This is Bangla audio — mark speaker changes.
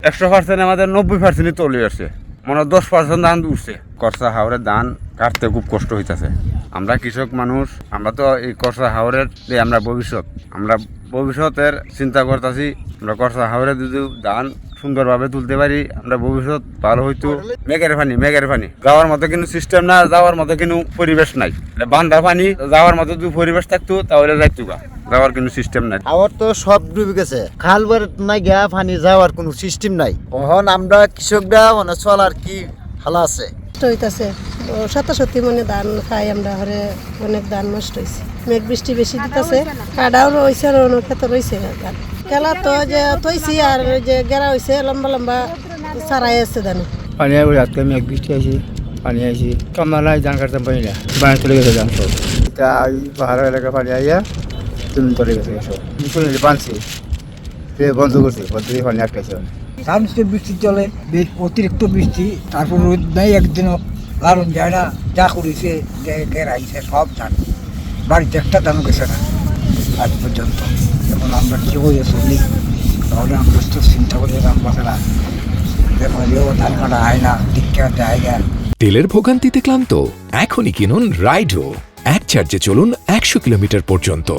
Speaker 1: 100% আমাদের 90% চলে আসছে, মনে 10% ধান উঠছে। কর্সা হাওরের ধান কাটতে খুব কষ্ট হইতেছে। আমরা কৃষক মানুষ, আমরা তো এই কর্সা হাওরের আমরা ভবিষ্যতের চিন্তা করতেছি। আমরা কর্সা হাওরে যদি ধান সুন্দরভাবে তুলতে পারি, আমরা ভবিষ্যৎ ভালো হইতো। মেঘের পানি যাওয়ার মতো কিন্তু সিস্টেম না, যাওয়ার মতো কিন্তু পরিবেশ নাই। বান্ধা পানি যাওয়ার মতো যদি পরিবেশ থাকতো তাহলে যাইতো, যাওয়ার কোনো সিস্টেম নাই।
Speaker 2: আবার তো সব ডুবে গেছে, খাল বার নাই গিয়া পানি যাওয়ার কোনো সিস্টেম নাই। এখন আমরা কৃষকরা মানে চলার কি হালা আছে
Speaker 3: হইতাছে। সত্যি মনে ধান খাই আমরা, হরে অনেক ধান নষ্ট হয়েছে। মেঘ বৃষ্টি বেশি দিতেছে, কাটাও রয়েছে আর অনেক ক্ষেত্রে রয়েছে ধান। খেলা তো যে তৈছি আর যে গেরা হয়েছে লম্বা লম্বা সারাই আছে ধান।
Speaker 4: পানি আজকে মেঘ বৃষ্টি আইছি, পানি আইছি কামনালাই ধান কাটতাম পানি না, বাড়ি চলে গেছে ধান সব। এটা পাহাড় এলাকা পানি আইয়া তুমি চলে গেছে সব বানছি, বন্ধ করছি, বন্ধ করে পানি আটকাইছে।
Speaker 5: ধান বৃষ্টি চলে, অতিরিক্ত বৃষ্টি, তারপর রোদ নেই একদিনও, কারণ যারা যা করেছে যে গেরাইছে সব ধান, বাড়িতে একটা ধান গেছে না আজ পর্যন্ত। এখন আমরা কি হয়ে চলি, তাহলে আমরা তো চিন্তা করে ধান বাঁচে না, দেখলেও ধান কাটা হয় না, দীক্ষা দেয় না।
Speaker 6: তেলের ভোগান্তিতে ক্লান্ত? এখনই কিনুন রাইডো, এক চার্জে চলুন 100 কিলোমিটার পর্যন্ত।